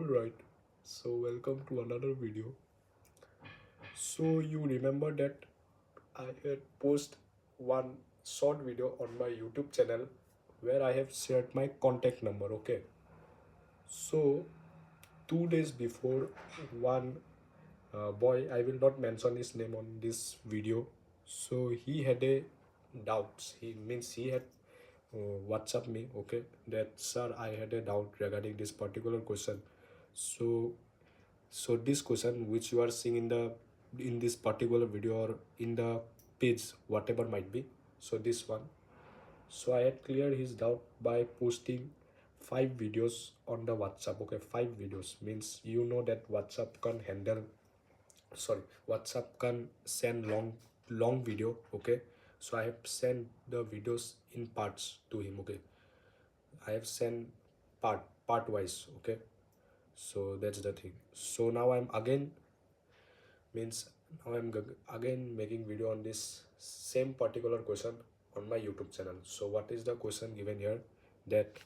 Alright, so welcome to another video. So you remember that I had post one short video on my YouTube channel where I have shared my contact number, okay? So 2 days before, one boy, I will not mention his name on this video, so he had a doubts. He had WhatsApp me, okay, that sir, I had a doubt regarding this particular question. So this question which you are seeing in this particular video or in the page, whatever might be, so this one, so I had cleared his doubt by posting 5 videos on the WhatsApp, okay. 5 videos means you know that WhatsApp can send long video, okay. So I have sent the videos in parts to him, okay. I have sent part wise, okay. So that's the thing. So now I'm again means now again making video on this same particular question on my YouTube channel. So what is the question given here? That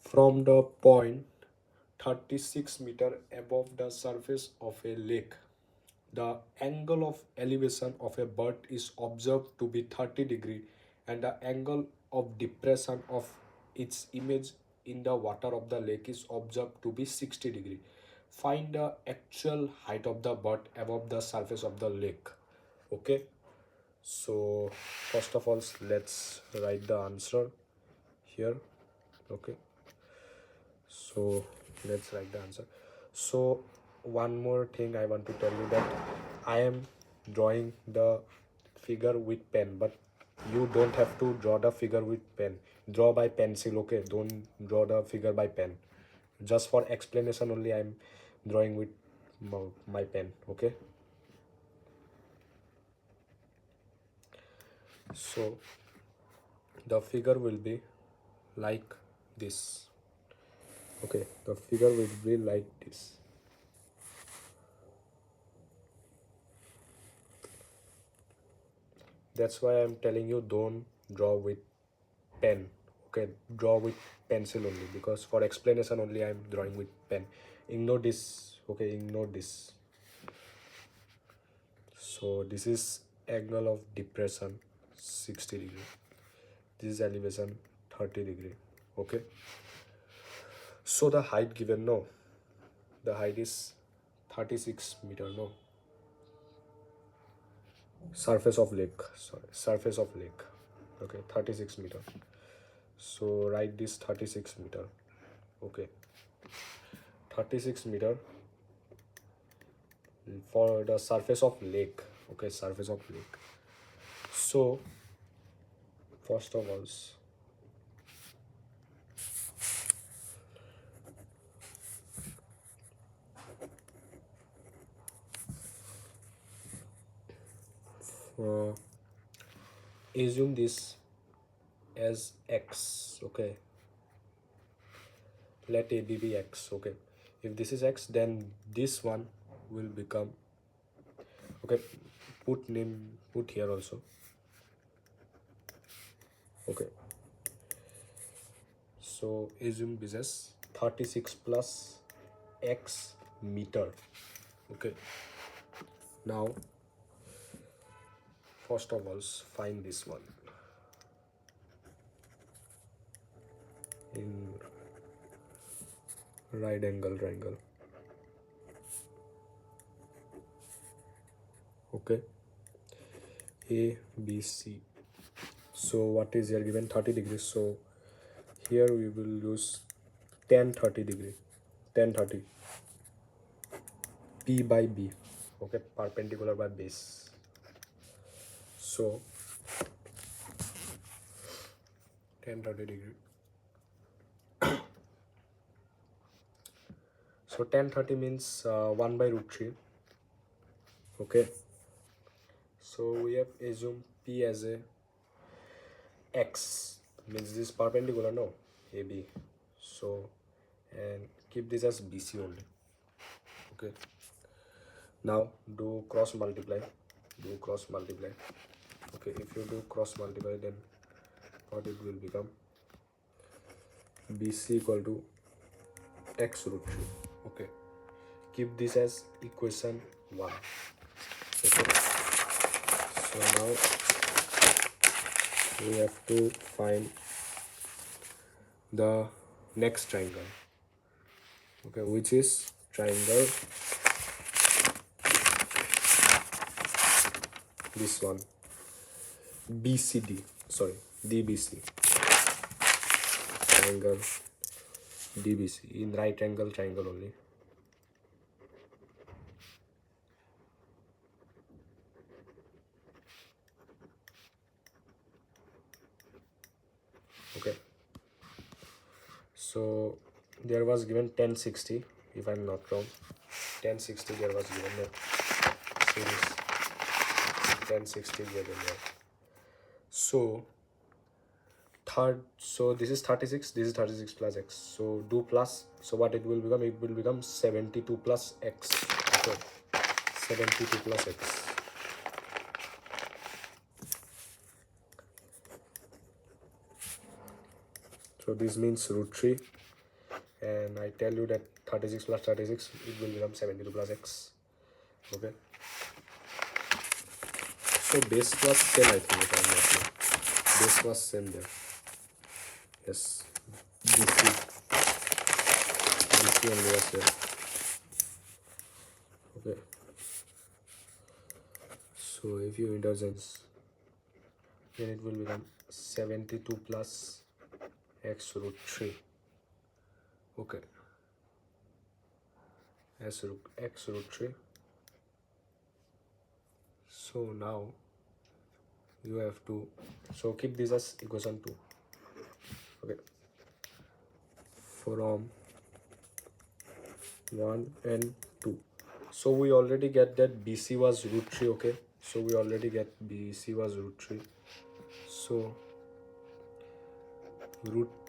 from the point 36 meter above the surface of a lake, the angle of elevation of a bird is observed to be 30 degree, and the angle of depression of its image in the water of the lake is observed to be 60 degree. Find the actual height of the bird above the surface of the lake. Okay, so first of all, let's write the answer here. Okay, so let's write the answer. So one more thing I want to tell you, that I am drawing the figure with pen, but you don't have to draw the figure with pen. Draw by pencil, okay. Don't draw the figure by pen. Just for explanation only, I'm drawing with my pen, okay. So the figure will be like this, okay. The figure will be like this. That's why I'm telling you, don't draw with pen, okay. Draw with pencil only, because for explanation only I'm drawing with pen. Ignore this, okay. Ignore this. So this is angle of depression 60 degree, this is elevation 30 degree, okay. So the height given, no, the height is 36 meter, no, surface of lake, sorry, surface of lake, okay, 36 meter. So write this 36 meter, okay. 36 meter for the surface of lake, okay, surface of lake. So first of all, assume this as x, okay. Let a be x, okay. If this is x, then this one will become, okay, put here also, okay. So assume this as 36 plus x meter, okay. Now first of all, find this one in right angle triangle, okay. A B C. So what is here given? 30 degrees. So here we will use 10 30 degree, 10 30 P by B, okay, perpendicular by base. So 10 30 degree. So 10 30 means 1 by root 3, okay. So we have assumed P as a x, means this perpendicular, no, AB. So and keep this as BC only, okay. Now do cross multiply, okay. If you do cross multiply, then what it will become? BC equal to x root 3. Okay, keep this as equation 1. Okay, so now we have to find the next triangle, okay, which is triangle, this one, BCD, sorry, DBC, triangle DBC, in right angle triangle only. Okay, so there was given 1060, if I'm not wrong, 1060 there was given the series, 1060 given there. So this is 36, this is 36 plus x, so do plus, so what it will become, it will become 72 plus x. Okay, 72 plus x. So this means root 3, and I tell you that 36 plus 36, it will become 72 plus x. Okay, so base was same, I think, if I'm not wrong. Base was same there. Yes, BC only was there. Okay, so if you interchange, then it will become 72 plus x root 3. Okay, x root 3. So now you have to, so keep this as equation 2. Okay, from 1 and 2. So we already get that BC was root 3. Okay, so we already get BC was root 3. So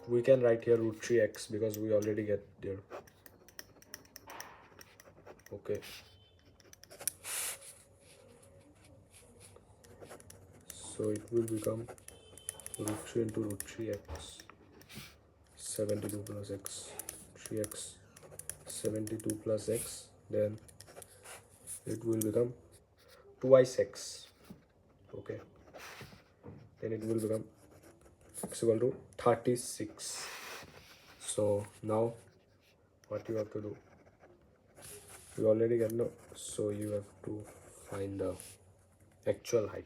we can write here root 3x because we already get there. Okay, so it will become root 3 into root 3x, 72 plus x, 3x, 72 plus x, then it will become twice x. Okay, then it will become x equal to 36. So now what you have to do, you already get no, so you have to find the actual height.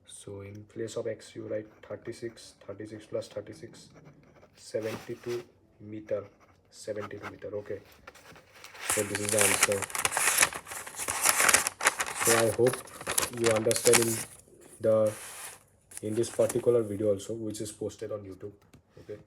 So in place of x you write 36, 36 plus 36, 72 meter, 72 meter. Okay, so this is the answer. So I hope you understand in this particular video also, which is posted on YouTube. Okay,